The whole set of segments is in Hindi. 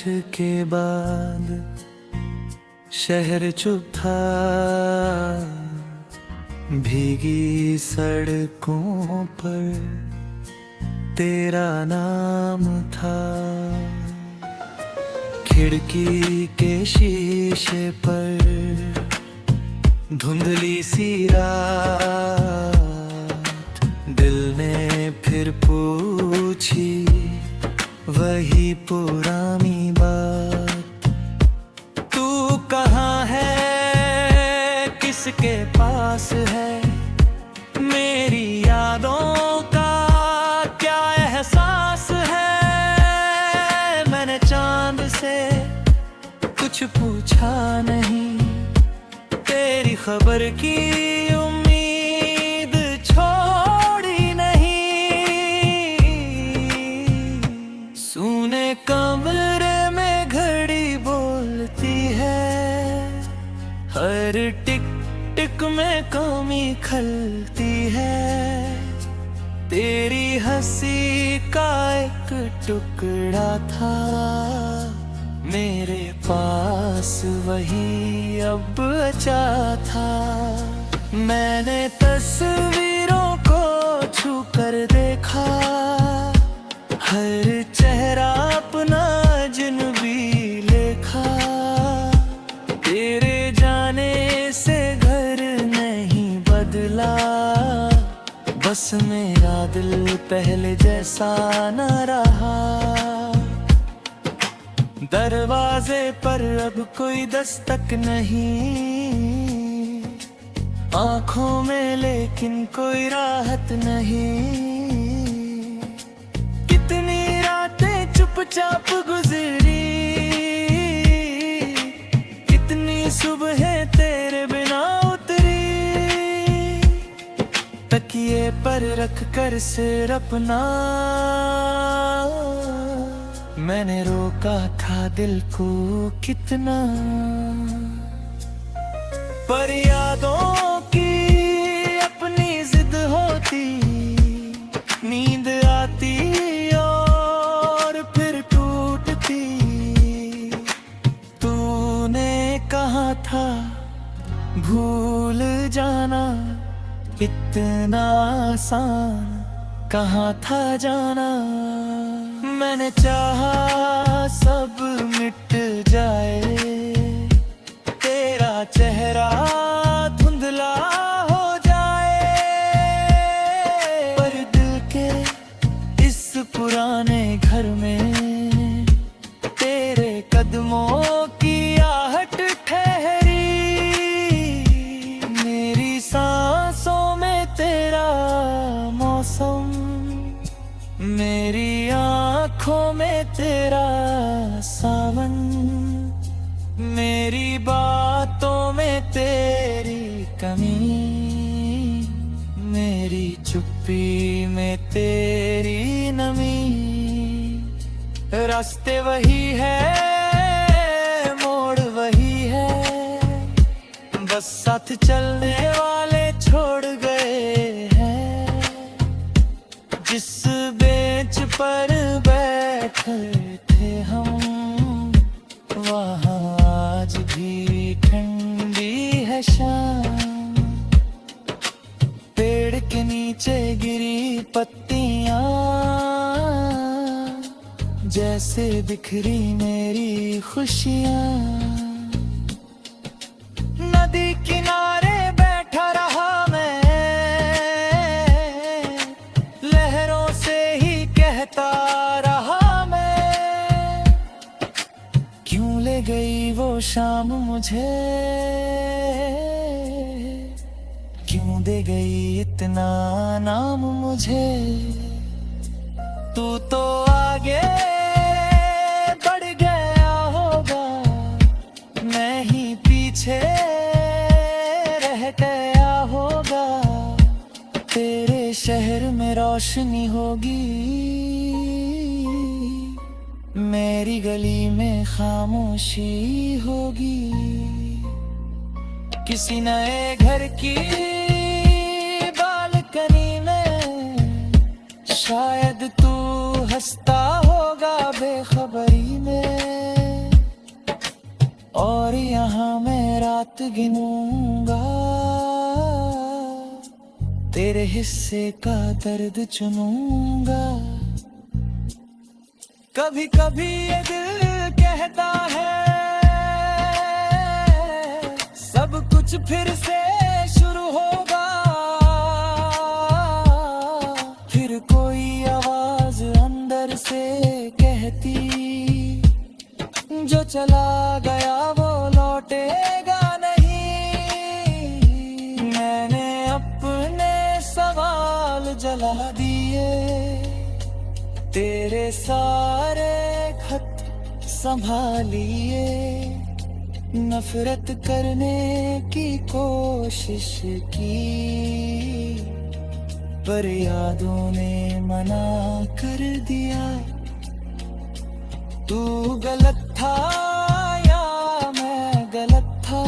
के बाद शहर चुप था, भीगी सड़कों पर तेरा नाम था। खिड़की के शीशे पर धुंधली सी रात, दिल ने फिर पूछी वही पुरानी बात। तू कहाँ है, किसके पास है, मेरी यादों का क्या एहसास है। मैंने चांद से कुछ पूछा नहीं, तेरी खबर की उम्मीद छोड़ी नहीं। सूने कमरे में घड़ी बोलती है, हर टिक टिक में कमी खलती है। तेरी हंसी का एक टुकड़ा था मेरे पास, वही अब बचा था। मैंने तस्वीरों को छू कर देखा, हर चेहरा अपना अजनबी लेखा। तेरे जाने से घर नहीं बदला, बस मेरा दिल पहले जैसा न रहा। दरवाजे पर अब कोई दस्तक नहीं, आंखों में लेकिन कोई राहत नहीं। कितनी रातें चुपचाप गुजरी, कितनी सुबहें तेरे बिना उतरी। तकिए पर रख कर सिर अपना मैंने रोका था दिल को कितना। पर यादों की अपनी जिद होती, नींद आती और फिर टूटती। तूने कहा था भूल जाना इतना आसान, कहाँ था जाना। मैंने चाहा सब मिट जाए, तेरा चेहरा धुंधला हो जाए। पर दिल के इस पुराने घर में तेरे कदमों की आहट ठहरी। मेरी सांसों में तेरा मौसम, मेरी आँखों में तेरा सावन, मेरी बातों में तेरी कमी, मेरी चुप्पी में तेरी नमी। रास्ते वही है, मोड़ वही है, बस साथ चलने वाले छोड़ गए हैं। जिस बेंच पर बैठे थे हम, वहाँ आज भी ठंडी है शाम। पेड़ के नीचे गिरी पत्तियाँ, जैसे बिखरी मेरी खुशियाँ। नदी किनारे बैठा रहा मैं, लहरों से ही कहता रहा मैं। क्यों ले गई वो शाम मुझे, क्यों दे गई इतना नाम मुझे। तू तो आगे बढ़ गया होगा, मैं ही पीछे रह गया होगा। तेरे शहर में रोशनी होगी, मेरी गली में खामोशी होगी। किसी नए घर की बालकनी में शायद तू हंसता होगा बेखबरी में। और यहाँ मैं रात गिनूंगा, तेरे हिस्से का दर्द चुनूंगा। कभी कभी ये दिल कहता है सब कुछ फिर से शुरू होगा, फिर कोई आवाज अंदर से कहती जो चला गया वो लौटेगा नहीं। मैंने अपने सवाल जला दिए, तेरे सारे खत संभालिए। नफरत करने की कोशिश की, पर यादों ने मना कर दिया। तू गलत था या मैं गलत था,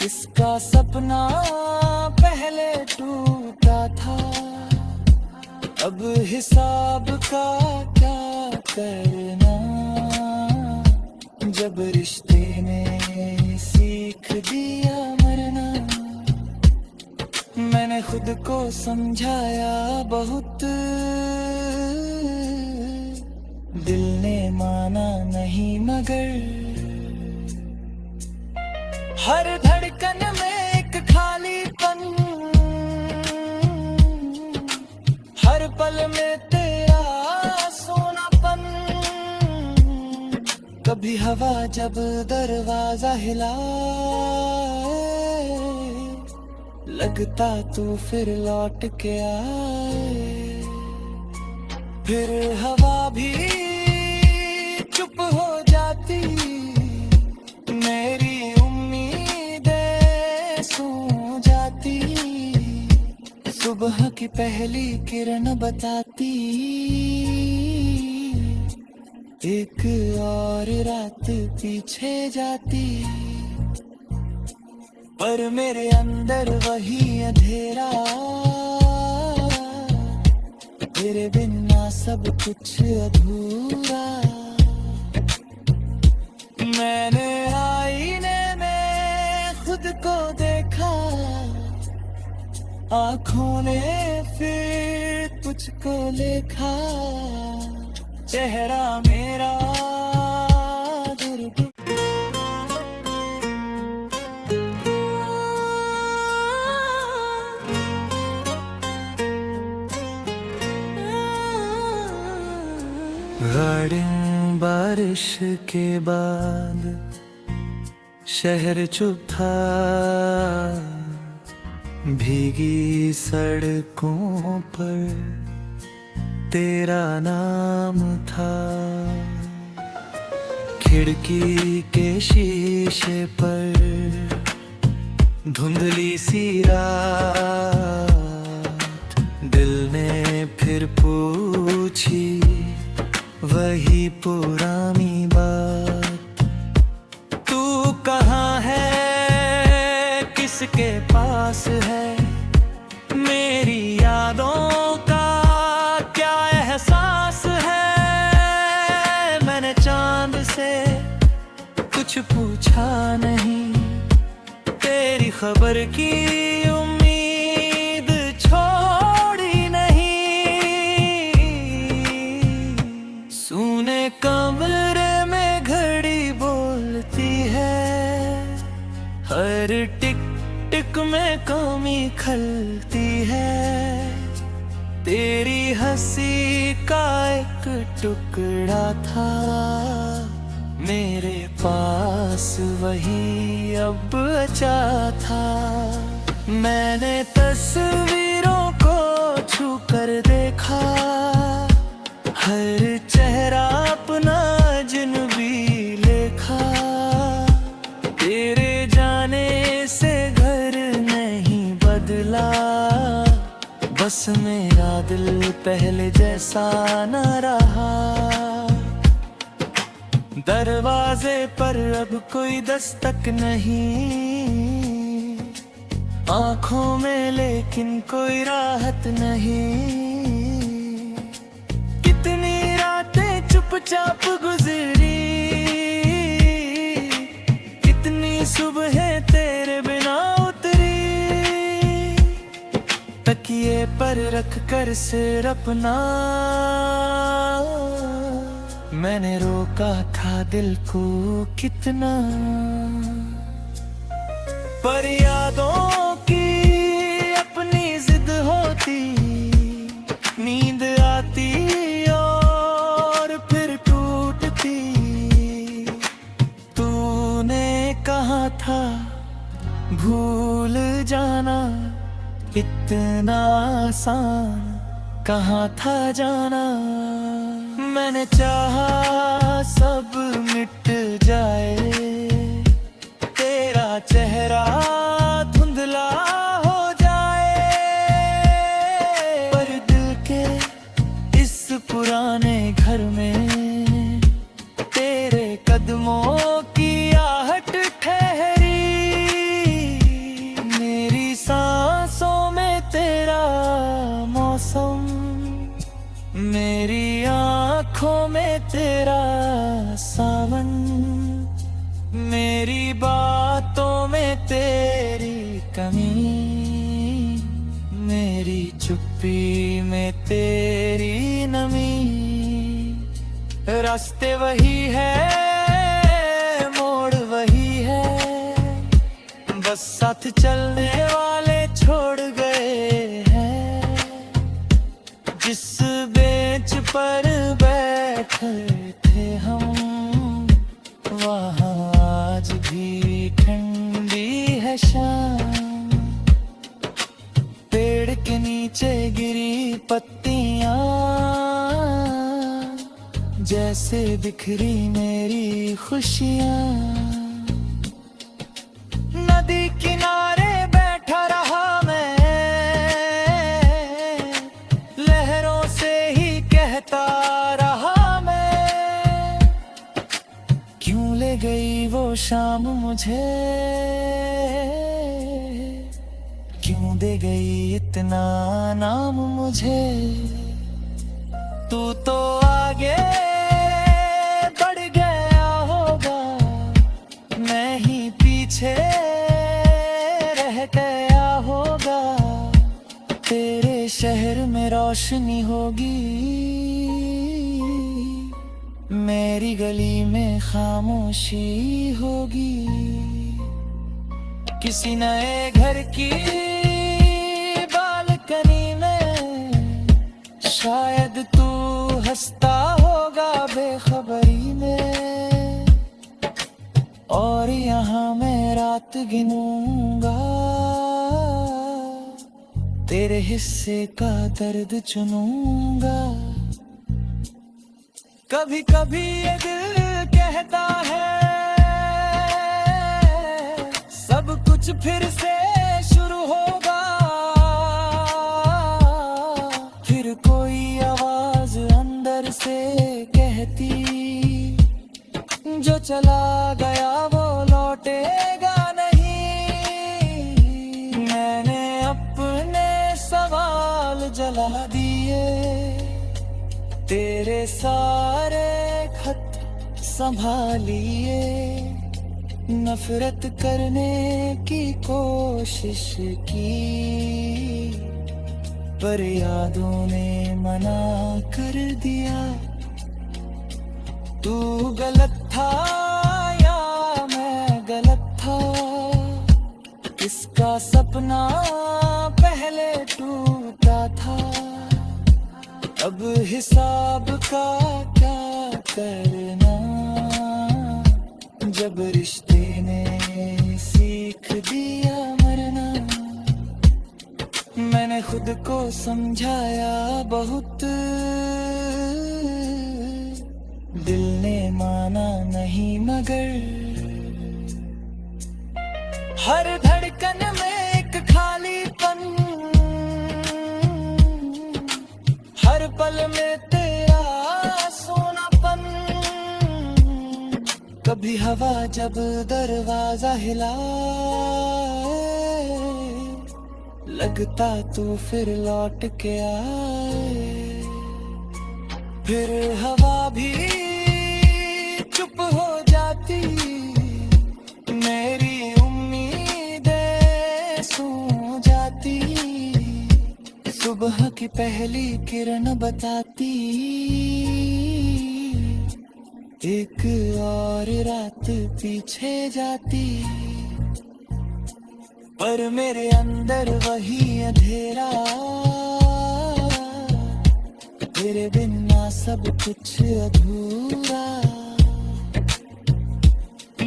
किसका सपना पहले टूटा था। अब हिसाब का क्या करना, जब रिश्ते ने सीख दिया मरना। मैंने खुद को समझाया बहुत, दिल ने माना नहीं मगर। हर धड़कन में एक खालीपन, हर पल में तेरा सोनापन। कभी हवा जब दरवाजा हिलाए, लगता तू फिर लौट के आए। फिर हवा भी चुप हो जाती, मेरी उम्मीदें सो जाती। सुबह की पहली किरण बताती एक और रात पीछे जाती। पर मेरे अंदर वही अंधेरा, तेरे बिना सब कुछ अधूरा। मैंने आईने में खुद को देखा, आँखों ने फिर तुझको देखा। चेहरा मेरा दुर्ग गार्डन बारिश के बाद शहर चुप था, भीगी सड़कों पर तेरा नाम था। खिड़की के शीशे पर धुंधली सी रात, दिल ने फिर पूछी वही पुरानी बात। तू कहाँ है, किसके पास है, मेरी यादों का क्या एहसास है। मैंने चांद से कुछ पूछा नहीं, तेरी खबर की उम्मीद छोड़ी नहीं। सूने कमरे में घड़ी बोलती है, हर टिक टिक में कमी खलती है। तेरी हंसी का एक टुकड़ा था मेरे पास, वही अब बचा था। मैंने तस्वीरों को छू कर देखा, हर चेहरा अपना अजनबी लेखा। तेरे जाने से घर नहीं बदला, बस मेरा दिल पहले जैसा न रहा। दरवाजे पर अब कोई दस्तक नहीं, आंखों में लेकिन कोई राहत नहीं। कितनी रातें चुपचाप गुजरी, रख कर सिर अपना मैंने रोका था दिल को कितना, पर यादों की अपनी जिद होती, नींद आती और फिर टूटती। तूने कहा था भूल जाना इतना आसान कहाँ था जाना। मैंने चाहा सब मिट जाए, तेरा चेहरा धुंधला हो जाए, पर दिल के इस पुराने घर में तेरे कदमों की आहट ठहरी। मेरी सांसों में तेरा मौसम, मेरी आँखों में तेरा सावन, मेरी बातों में तेरी कमी, मेरी चुप्पी में तेरी नमी। रास्ते वही है, मोड़ वही है, बस साथ चलने वाले छोड़ गए हैं। जिस बेंच पर बैठे थे हम, वहाँ आज भी ठंडी है शाम। पेड़ के नीचे गिरी पत्तियाँ जैसे बिखरी मेरी खुशियाँ। नदी किनारे बैठा रहा मैं, लहरों से ही कहता रहा मैं। क्यों ले गई वो शाम मुझे, क्यों दे गई इतना नाम मुझे। तू तो आगे बढ़ गया होगा, मैं ही पीछे रह गया होगा। तेरे शहर में रोशनी होगी, मेरी गली में खामोशी होगी। किसी नए घर की बालकनी में शायद तू हंसता होगा बेखबरी में, और यहाँ मैं रात गिनूंगा, तेरे हिस्से का दर्द चुनूंगा। कभी कभी ये दिल कहता है सब कुछ फिर से शुरू होगा। फिर कोई आवाज अंदर से कहती, जो चला गया वो लौटेगा नहीं। मैंने अपने सवाल जला दिए, तेरे सारे खत संभालिए। नफरत करने की कोशिश की, पर यादों ने मना कर दिया। तू गलत था या मैं गलत था, किसका सपना पहले टूटा था। अब हिसाब का क्या करना, जब रिश्ते ने सीख दिया मरना। मैंने खुद को समझाया बहुत, दिल ने माना नहीं मगर। हर धड़कन में एक खालीपन, हर पल में तेरा सोनापन। कभी हवा जब दरवाजा हिलाए, लगता तू फिर लौट के आए। फिर हवा भी चुप हो जाती, मेरी उम्मीदें सो जाती। सुबह की की पहली किरण बताती एक और रात पीछे जाती, पर मेरे अंदर वही अंधेरा, तेरे बिना सब कुछ अधूरा।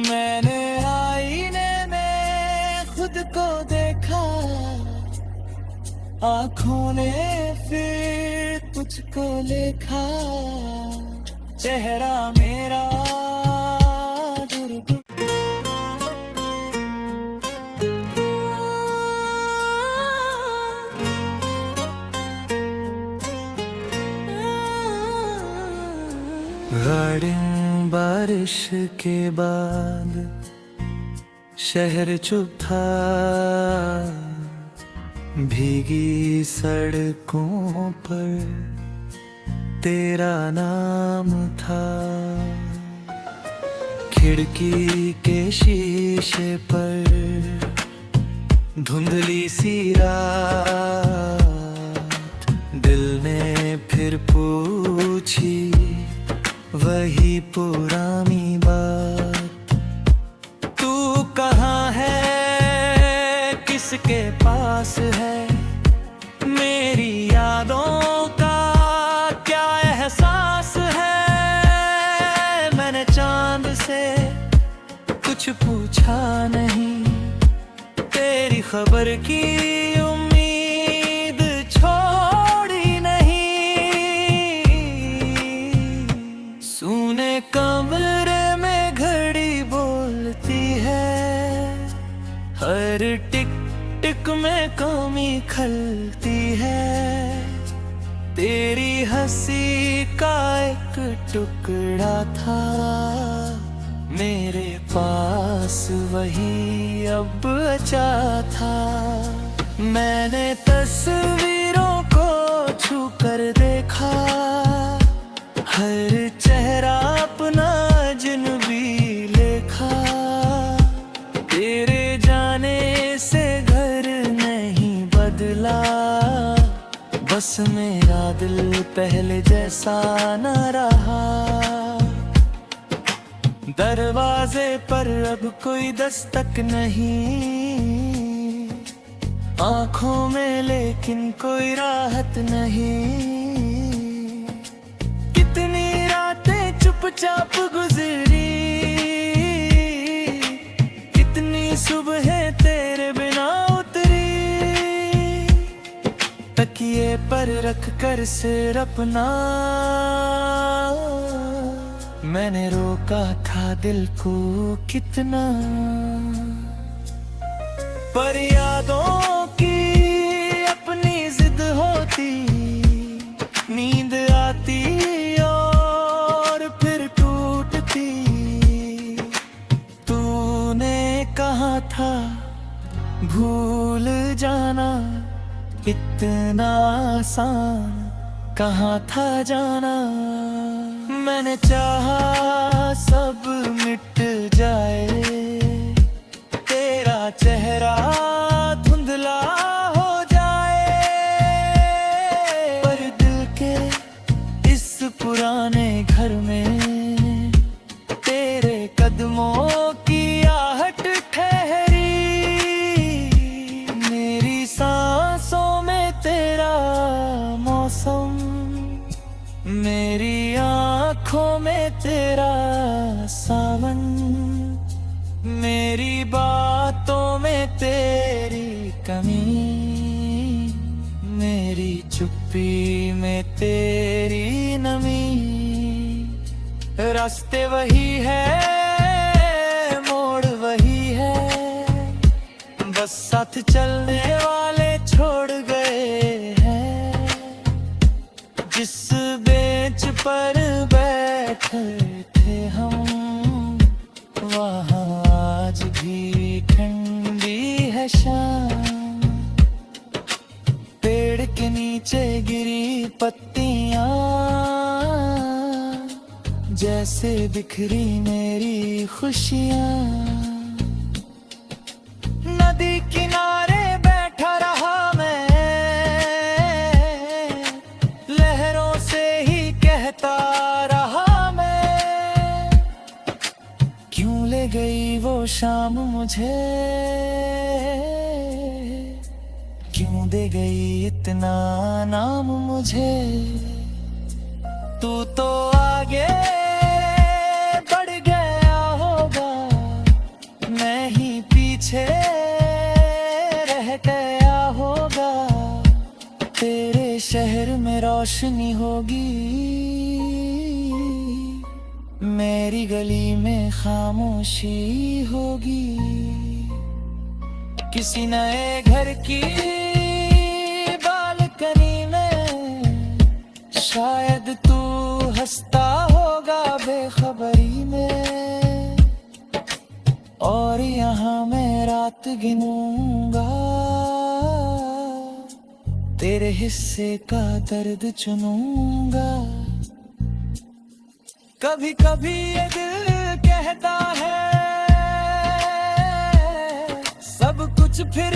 मैंने आईने में खुद को देखा, आँखों ने फिर तुझको देखा, चेहरा मेरा दुर्गुण। गार्डन बारिश के बाद शहर चुप था, भीगी सड़कों पर तेरा नाम था। खिड़की के शीशे पर धुंधली सी रात, दिल ने फिर पूछी वही पुरानी बात। तू कहाँ है, किसके पास है, मेरी यादों का क्या एहसास है। मैंने चांद से कुछ पूछा नहीं, तेरी खबर की उम्मीद छोड़ी नहीं। सूने कमरे में घड़ी बोलती है, हर टिक टिक में कमी खलती है। तेरी हंसी का एक टुकड़ा था मेरे पास, वही अब बचा था। मैंने तस्वीरों को छू कर देखा, हर चेहरा अपना अजनबी लेखा। तेरे जाने से घर नहीं बदला, बस मेरा दिल पहले जैसा न रहा। दरवाजे पर अब कोई दस्तक नहीं, आँखों में लेकिन कोई राहत नहीं। कितनी रातें चुपचाप गुजरी, कितनी सुबहें तेरे बिना उतरी। तकिए पर रख कर सिर अपना मैंने रोका था दिल को कितना। पर यादों की अपनी जिद होती, नींद आती और फिर टूटती। तूने कहा था भूल जाना इतना आसान, कहाँ था जाना। मैंने चाहा सब मिट जाए, तेरा चेहरा धुंधला हो जाए। पर दिल के इस पुराने घर में तेरे कदमों की आहट ठहरी। मेरी सांसों में तेरा मौसम, मेरी आँखों में तेरा सावन, मेरी बातों में तेरी कमी, मेरी चुप्पी में तेरी नमी। रास्ते वही है, मोड़ वही है, बस साथ चलने वाले छोड़ गए हैं। जिस बेंच पर बैठे थे हम, वहाँ आज भी ठंडी है शाम। पेड़ के नीचे गिरी पत्तियाँ, जैसे बिखरी मेरी खुशियाँ। नदी किनारे बैठा रहा मैं, ले गई वो शाम मुझे, क्यों दे गई इतना नाम मुझे। तू तो आगे बढ़ गया होगा, मैं ही पीछे रह गया होगा। तेरे शहर में रोशनी होगी, मेरी गली में खामोशी होगी। किसी नए घर की बालकनी में शायद तू हंसता होगा बेखबरी में, और यहाँ मैं रात गिनूंगा, तेरे हिस्से का दर्द चुनूंगा। कभी कभी ये दिल कहता है सब कुछ फिर